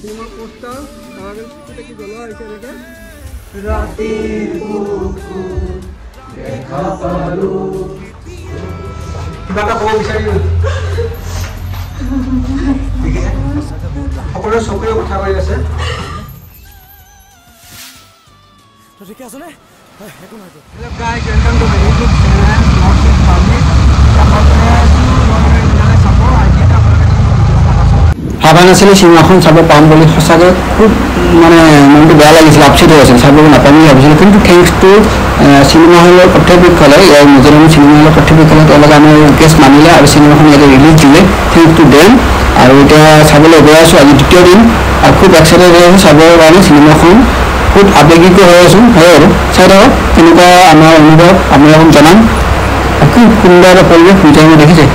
cinema poster R কি বলা হয়েছে এটাকে ৰাতেৰ বুকুৰ দেখা পালো কিবা এটা ক'ব বিচাৰিলো সকলোৰে চকুৰে কথা কৈ আছে ঠিকে আছে নে একো নাই hello guys welcome to my YouTube channel north east public ভাবা নাছিলোঁ চিনেমাখন চাব পাম বুলি সঁচাকৈ খুব মানে মনটো বেয়া লাগিছিল আপচেট হৈ আছিল চাব নাপাম বুলি ভাবিছিলোঁ কিন্তু থেংকছ টু চিনেমা হলৰ কৰ্তৃপক্ষলে ইয়াৰ মিজোৰাম চিনেমা হলৰ কৰ্তৃপক্ষলে তেওঁলোকে আমাৰ ৰিকুৱেষ্ট মানিলে আৰু চিনেমাখন ইয়াতে ৰিলিজ দিলে থেংকছ টু দেম আৰু এতিয়া চাবলৈ গৈ আছোঁ আজি দ্বিতীয় দিন আৰু খুব এক্সাইটেড হৈ আছোঁ চাবৰ কাৰণে চিনেমাখন খুব আৱেগিক হৈ আছোঁ হয় আৰু চাই থাকক তেনেকুৱা আমাৰ অনুভৱ আপোনালোকক জনাম খুব সুন্দৰ এটা পৰিৱেশ মিজোৰামত দেখিছে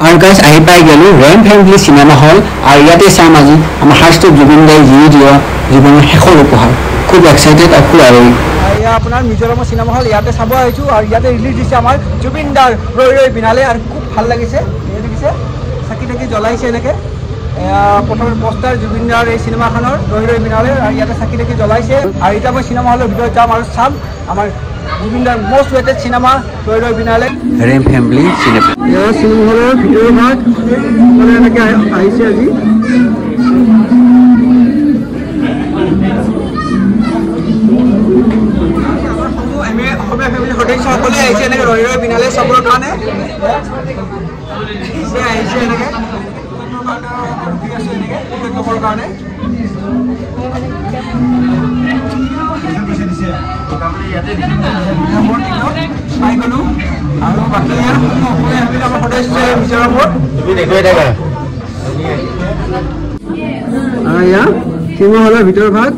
আৰু গাইজ আহি পাই গ'লোঁ ৰেম ফেমিলি চিনেমা হল আৰু ইয়াতে চাম আজি আমাৰ হাৰ্ষ্ট জুবিন দাই দিয়া জীৱনৰ শেষৰ উপহাৰ খুব এক্সাইটেড আৰু খুব আৱেগিক এয়া আপোনাৰ মিজোৰামৰ চিনেমা হল ইয়াতে চাব আহিছোঁ আৰু ইয়াতে ৰিলিজ দিছে আমাৰ জুবিন দাৰ ৰৈ ৰৈ বিনালে আৰু খুব ভাল লাগিছে দেখিছে চাকি তাকি জ্বলাইছে এনেকৈ প্ৰথমে পোষ্টাৰ জুবিন দাৰ এই চিনেমাখনৰ ৰৈ ৰৈ বিনালে আৰু ইয়াতে চাকি তাকি জ্বলাইছে আৰু এতিয়া মই চিনেমা হলৰ ভিতৰত যাম আৰু চাম আমাৰ জুবিন দাৰ মষ্ট ৱেটেড চিনেমা ৰৈ ৰৈ বিনালে ৰেম ফেমিলি চিনেমা চিনেমা হলৰ ভিতৰৰ ভাগ মানে এনেকৈ আহিছে আজি অসমীয়া ফেমিলি সদস্যসকলে আহিছে এনেকৈ ৰৈ ৰৈ বিনালে চাবৰ কাৰণে আহিছে এনেকৈ কাৰণে পাই গ'লোঁ আৰু বাকী আমাৰ সদস্য মিজোৰামৰ এয়া চিনেমা হলৰ ভিতৰ ভাগ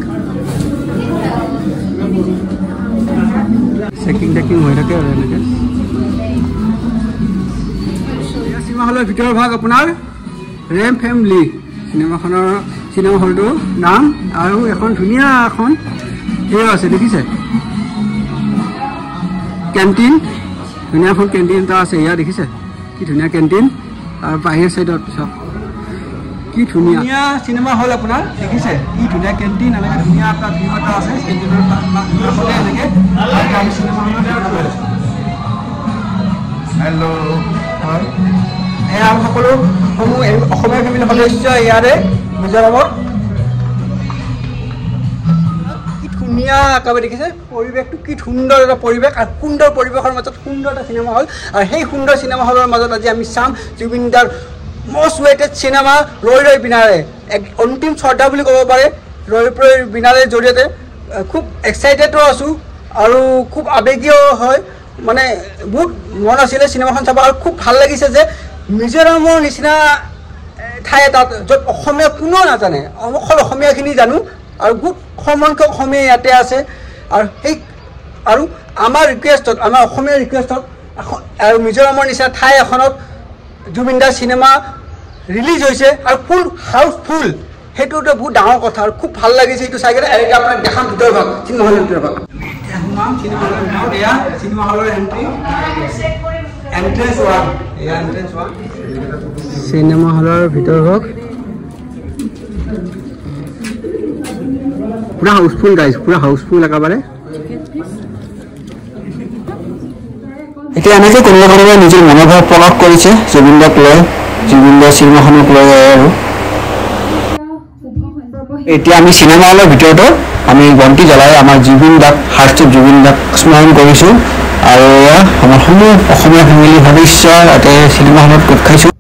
চেকিং টেকিং হৈ থাকে আৰু এনেকৈ চিনেমা হলৰ ভিতৰ ভাগ আপোনাৰ ৰেম ফেমিলি চিনেমা হলটোৰ নাম আৰু এখন ধুনীয়া এখন হেৰি আছে দেখিছে কেণ্টিন ধুনীয়া এখন কেণ্টিন এটা আছে এয়া দেখিছে কি ধুনীয়া কেণ্টিন আৰু বাহিৰ চাইডত চাওক কি ধুনীয়া চিনেমা হল আপোনাৰ দেখিছে কি ধুনীয়া কেণ্টিন এনেকৈ ধুনীয়া এটা ভিউ এটা আছে কেণ্টিনৰ এনেকৈ আমি চিনেমা হলত হেল্ল' হয় এয়া সকলোসমূহ অসমীয়া ফেমিলি সদস্য ইয়াৰে মিজোৰামৰ কি ধুনীয়া একেবাৰে দেখিছে পৰিৱেশটো কি সুন্দৰ এটা পৰিৱেশ আৰু সুন্দৰ পৰিৱেশৰ মাজত সুন্দৰ এটা চিনেমা হল আৰু সেই সুন্দৰ চিনেমা হলৰ মাজত আজি আমি চাম জুবিন দাৰ মষ্ট ৱেটেড চিনেমা ৰৈ ৰৈ বিনালে এক অন্তিম শ্ৰদ্ধা বুলি ক'ব পাৰে ৰৈ ৰৈ বিনালেৰ জৰিয়তে খুব এক্সাইটেডো আছোঁ আৰু খুব আৱেগীয় হয় মানে বহুত মন আছিলে চিনেমাখন চাব আৰু খুব ভাল লাগিছে যে মিজোৰামৰ নিচিনা ঠাই এটাত য'ত অসমীয়া কোনেও নাজানে অকল অসমীয়াখিনি জানো আৰু বহুত সংখ্যক অসমীয়া ইয়াতে আছে আৰু আমাৰ ৰিকুৱেষ্টত আমাৰ অসমীয়া ৰিকুৱেষ্টত আৰু মিজোৰামৰ নিচিনা ঠাই এখনত জুবিন দাৰ চিনেমা ৰিলিজ হৈছে আৰু ফুল হাউচফুল সেইটোতো বহুত ডাঙৰ কথা আৰু খুব ভাল লাগিছে এইটো চাই কিনে এনেকৈ আপোনাক দেখাম ভিতৰ ভাগ চিনেমা হলৰ ভিতৰ ভাগ চিনেমা হলৰ এণ্ট্ৰেঞ্চ ওৱান চিনেমা হলৰ ভিতৰ ভাগ পুৰা হাউচফুল গাইজ পুৰা হাউচফুল একেবাৰে এতিয়া এনেকৈ কোনোবা কোনোবাই নিজৰ মনোভাৱ প্ৰকাশ কৰিছে জুবিন দাক লৈ জুবিন দাৰ চিনেমাখনক লৈ আৰু এতিয়া আমি চিনেমা হলৰ ভিতৰতো আমি বন্তি জ্বলাই আমাৰ জুবিন দাক হাৰ্ষ্ট জুবিন দাক স্মৰণ কৰিছোঁ আৰু এয়া আমাৰ সমূহ অসমীয়া ফেমিলি সদস্য ইয়াতে চিনেমা হলত গোট খাইছোঁ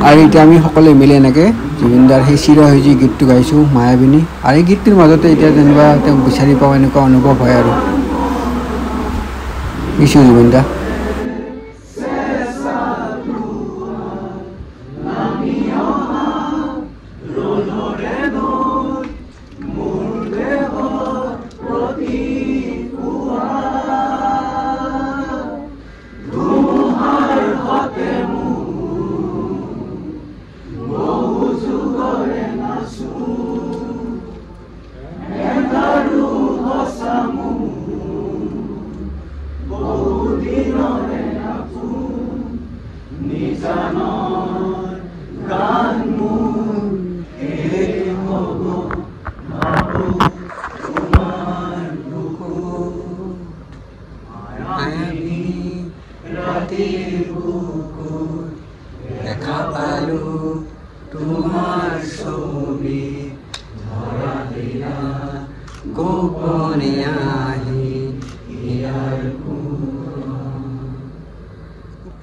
আৰু এতিয়া আমি সকলোৱে মিলি এনেকৈ জুবিন দাৰ সেই চিৰ সেউজী গীতটো গাইছোঁ মায়াবিনী আৰু এই গীতটোৰ মাজতে এতিয়া যেনিবা তেওঁক বিচাৰি পাওঁ এনেকুৱা অনুভৱ হয় আৰু মিছো জুবিন দা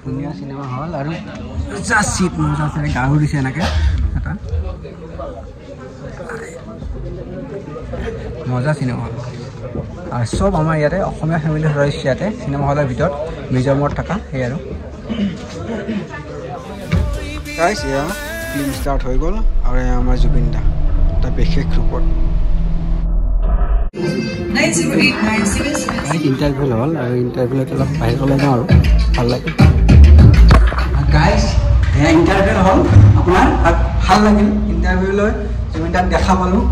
ধুনীয়া চিনেমা হল আৰু চিট মজা আছে গাহৰি দিছে এনেকৈ এটা মজা চিনেমা হল আৰু চব আমাৰ ইয়াতে অসমীয়া ফেমিলি সদস্য ইয়াতে চিনেমা হলৰ ভিতৰত মিজোৰামত থকা সেই আৰু গাইছ এয়া ফিল্ম ষ্টাৰ্ট হৈ গ'ল আৰু এয়া আমাৰ জুবিন দা এটা বিশেষ ৰূপত ইণ্টাৰভিউ হ'ল আৰু ইণ্টাৰভিউত অলপ বাহিৰলৈ যাওঁ আৰু ভাল লাগে গাইছ এয়া ইণ্টাৰভিউ হ'ল আপোনাৰ ভাল লাগিল ইণ্টাৰভিউলৈ জুবিন দাক দেখা পালোঁ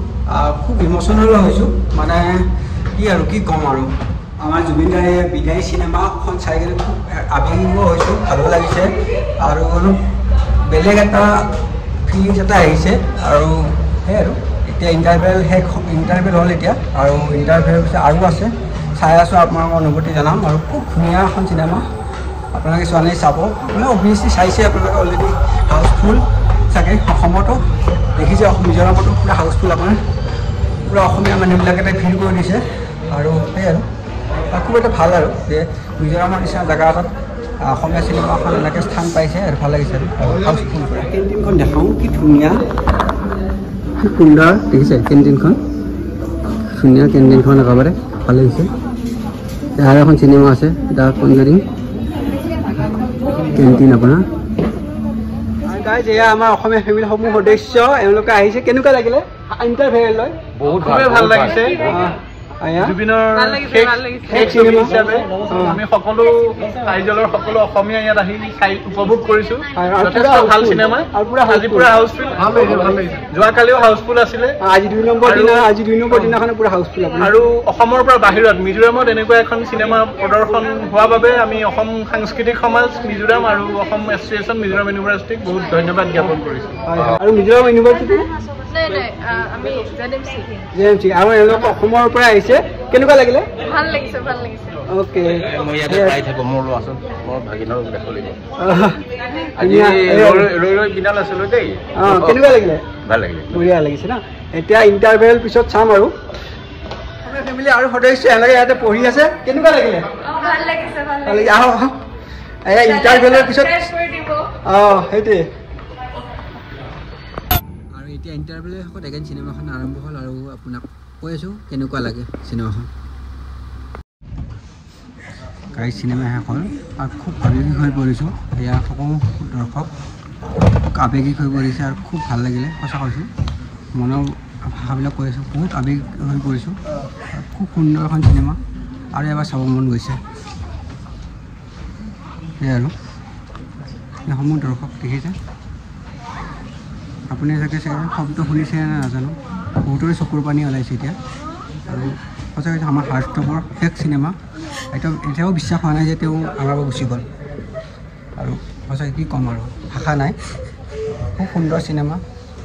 খুব ইম'চনেল হৈছোঁ মানে কি আৰু কি ক'ম আৰু আমাৰ জুবিন দাৰ বিদায়ী চিনেমাখন চাই কিনে খুব আৱেগিক হৈছোঁ ভালো লাগিছে আৰু অলপ বেলেগ এটা ফিলিংছ এটা আহিছে আৰু সেই আৰু এতিয়া ইণ্টাৰভিউ হ'ল এতিয়া আৰু ইণ্টাৰভিউৰ পিছত আৰু আছে চাই আছোঁ আপোনালোকৰ অনুভূতি জনাম আৰু খুব ধুনীয়া এখন চিনেমা আপোনালোকে ছোৱালী চাব মানে অভিয়াছলি চাইছে আপোনালোকে অলৰেডি হাউচফুল চাগে অসমতো দেখিছে মিজোৰামতো পূৰা হাউচফুল আপোনাৰ পূৰা অসমীয়া মানুহবিলাকে ভিৰ কৰি দিছে আৰু সেই আৰু খুব এটা ভাল আৰু যে মিজোৰামৰ নিচিনা জেগা এটাত অসমীয়া চিনেমাখন এনেকৈ স্থান পাইছে আৰু ভাল লাগিছে আৰু হাউচফুল কৰা কেণ্টিনখন দেখাওঁ কি ধুনীয়া খুব সুন্দৰ দেখিছে কেণ্টিনখন ধুনীয়া কেণ্টিনখন একেবাৰে ভাল লাগিছে আৰু এখন চিনেমা আছে দ্য কনজাৰিং কেণ্টিন আপোনাৰ গাইজ এয়া আমাৰ অসমীয়া ফেমিলিসমূহ সদস্য এওঁলোকে আহিছে কেনেকুৱা লাগিলে ইণ্টাৰভিউ লৈ বহুত ভাল লাগিছে জুবিনৰ শেষ ছবি হিচাপে আমি সকলো কাৰ্যালয়ৰ সকলো অসমীয়া ইয়াত আহি চাই উপভোগ কৰিছোঁ যথেষ্ট ভাল চিনেমা আজি পুৰা হাউচফুল যোৱাকালিও হাউচফুল আছিলে আজি 2 নম্বৰ দিনাখনে পুৰা হাউচফুল আৰু অসমৰ পৰা বাহিৰত মিজোৰামত এনেকুৱা এখন চিনেমা প্ৰদৰ্শন হোৱা বাবে আমি অসম সাংস্কৃতিক সমাজ মিজোৰাম আৰু অসম এছ'চিয়েশ্যন মিজোৰাম ইউনিভাৰ্চিটিক বহুত ধন্যবাদ জ্ঞাপন কৰিছোঁ আৰু মিজোৰাম ইউনিভাৰ্চিটি জেএমচি আৰু এওঁলোক অসমৰ পৰা আহিছে কেনেকুৱা লাগিলে ভাল লাগিছে অ'কে মই ইয়াতে পাই থাকোঁ মোৰ আচল মোৰ ভাগিনৰ দেখিব লাগিব ৰৈ বিনাল আছিলোঁ দেই কেনেকুৱা লাগিলে ভাল লাগিলে বঢ়িয়া লাগিছে ন এতিয়া ইণ্টাৰভিউৰ পিছত চাম আৰু অসমীয়া ফেমিলি আৰু সদস্য এওঁলোকে ইয়াতে পঢ়ি আছে কেনেকুৱা লাগিলে ভাল লাগিছে আহক এয়া ইণ্টাৰভিউৰ পিছত সেইটোৱে আৰু এতিয়া ইণ্টাৰভিউৰ শেষত এগেইন চিনেমাখন আৰম্ভ হ'ল আৰু আপোনাক কৈ আছোঁ কেনেকুৱা লাগে চিনেমাখন গাইজ চিনেমা শেষ হ'ল আৰু খুব আৱেগিক হৈ পৰিছোঁ এয়া সকলো দৰ্শক আৱেগিক হৈ পৰিছে আৰু খুব ভাল লাগিলে সঁচা কৈছোঁ মনৰ ভাষাবিলাক কৈ আছোঁ বহুত আৱেগিক হৈ পৰিছোঁ খুব সুন্দৰ এখন চিনেমা আৰু এবাৰ চাব মন গৈছে সেয়াই আৰু এইসমূহ দৰ্শক দেখিছে আপুনি চাগে শব্দ শুনিছে নে নাজানো বহুতৰে চকুৰ পানী ওলাইছে এতিয়া আৰু সঁচাকৈ আমাৰ হাৰ্টথ্ৰবৰ শেষ চিনেমা এতিয়াও বিশ্বাস হোৱা নাই যে তেওঁ আমাৰ পৰা গুচি গ'ল আৰু সঁচাকৈ কি ক'ম আৰু ভাষা নাই খুব সুন্দৰ চিনেমা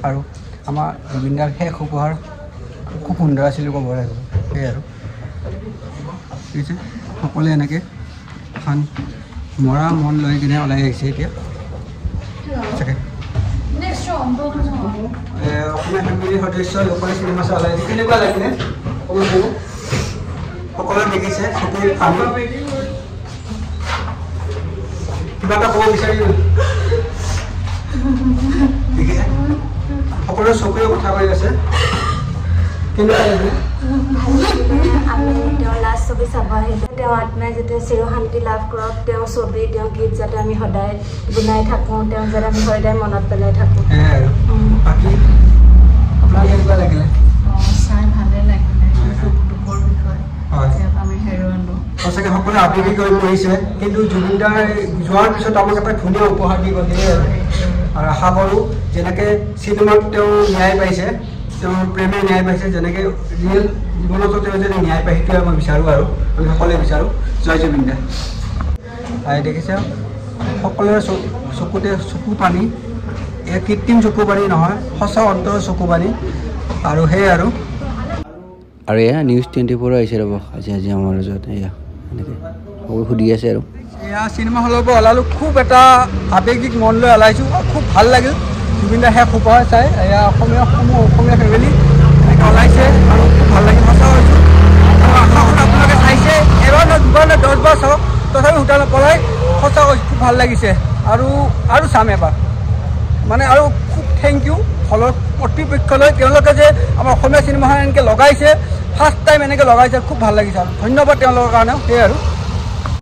আৰু আমাৰ জুবিনদাৰ শেষ উপহাৰ খুব সুন্দৰ আছিল ক'ব লাগিব সেয়াই আৰু ঠিক আছে সকলোৱে এনেকৈ এখন মৰা মন লৈ কিনে ওলাই আহিছে এতিয়া চাগে অসমীয়া ফেমিলিৰ সদস্য লোকেল চিনেমা চাই ওলাই আহিছে কেনেকুৱা লাগিলে সকলোৱে দেখিছে চকুৰ পানী কিবা এটা ক'ব বিচাৰিব দেখিছে সকলোৱে চকুৰে কথা কৈ আছে কেনেকুৱা লাগিলে আমি তেওঁৰ লাষ্ট ছবি চাব আহিলোঁ তেওঁৰ আত্মাই যাতে চিৰশান্তি লাভ কৰক তেওঁৰ ছবি তেওঁৰ গীত যাতে আমি সদায় গুণাই থাকোঁ তেওঁক যাতে আমি সদায় মনত পেলাই থাকোঁ বাকী আপোনাৰ কেনেকুৱা লাগিলে চাই ভালে লাগিলে দুখৰ বিষয় আমি হেৰুৱালোঁ সঁচাকৈ সকলোৱে আৱেগিক হৈ পৰিছে কিন্তু জুবিনদাৰ যোৱাৰ পিছত আমাক এটা ধুনীয়া উপহাৰ দি গ'লে আৰু আশা কৰোঁ যেনেকৈ চিনেমাত তেওঁ ন্যায় পাইছে তেওঁৰ প্ৰেমে ন্যায় পাইছে যেনেকৈ ৰিয়েল জীৱনতো তেওঁ যদি ন্যায় পায় সেইটোৱে মই বিচাৰোঁ আৰু আমি সকলোৱে বিচাৰোঁ জয় জুবিন দা দেখিছে সকলোৰে চকুতে চকু পানী এই কৃত্ৰিম চকু পানী নহয় সঁচা অন্তৰৰ চকু পানী আৰু সেয়াই আৰু এয়া নিউজ 24 আহিছে ৰ'ব আজি আমাৰ মাজত এয়া এনেকৈ সকলো সুধি আছে আৰু এয়া চিনেমা হলৰ পৰা ওলালোঁ খুব এটা আৱেগিক মন লৈ ওলাইছোঁ খুব ভাল লাগিল জুবিন দাৰ শেষ উপহাৰ চাই এয়া অসমীয়া ফেমিলি এনেকৈ ওলাইছে আৰু খুব ভাল লাগিল সঁচা হৈছোঁ আশাখন আপোনালোকে চাইছে এবাৰ নে দুবাৰ নে 10 বাৰ চাওক তথাপি হোটেল নপলাই সঁচাকৈ খুব ভাল লাগিছে আৰু চাম এবাৰ মানে আৰু খুব থেংক ইউ হলৰ কৰ্তৃপক্ষলৈ তেওঁলোকে যে আমাৰ অসমীয়া চিনেমাখন এনেকৈ লগাইছে ফাৰ্ষ্ট টাইম এনেকৈ লগাইছে খুব ভাল লাগিছে আৰু ধন্যবাদ তেওঁলোকৰ কাৰণেও সেয়াই আৰু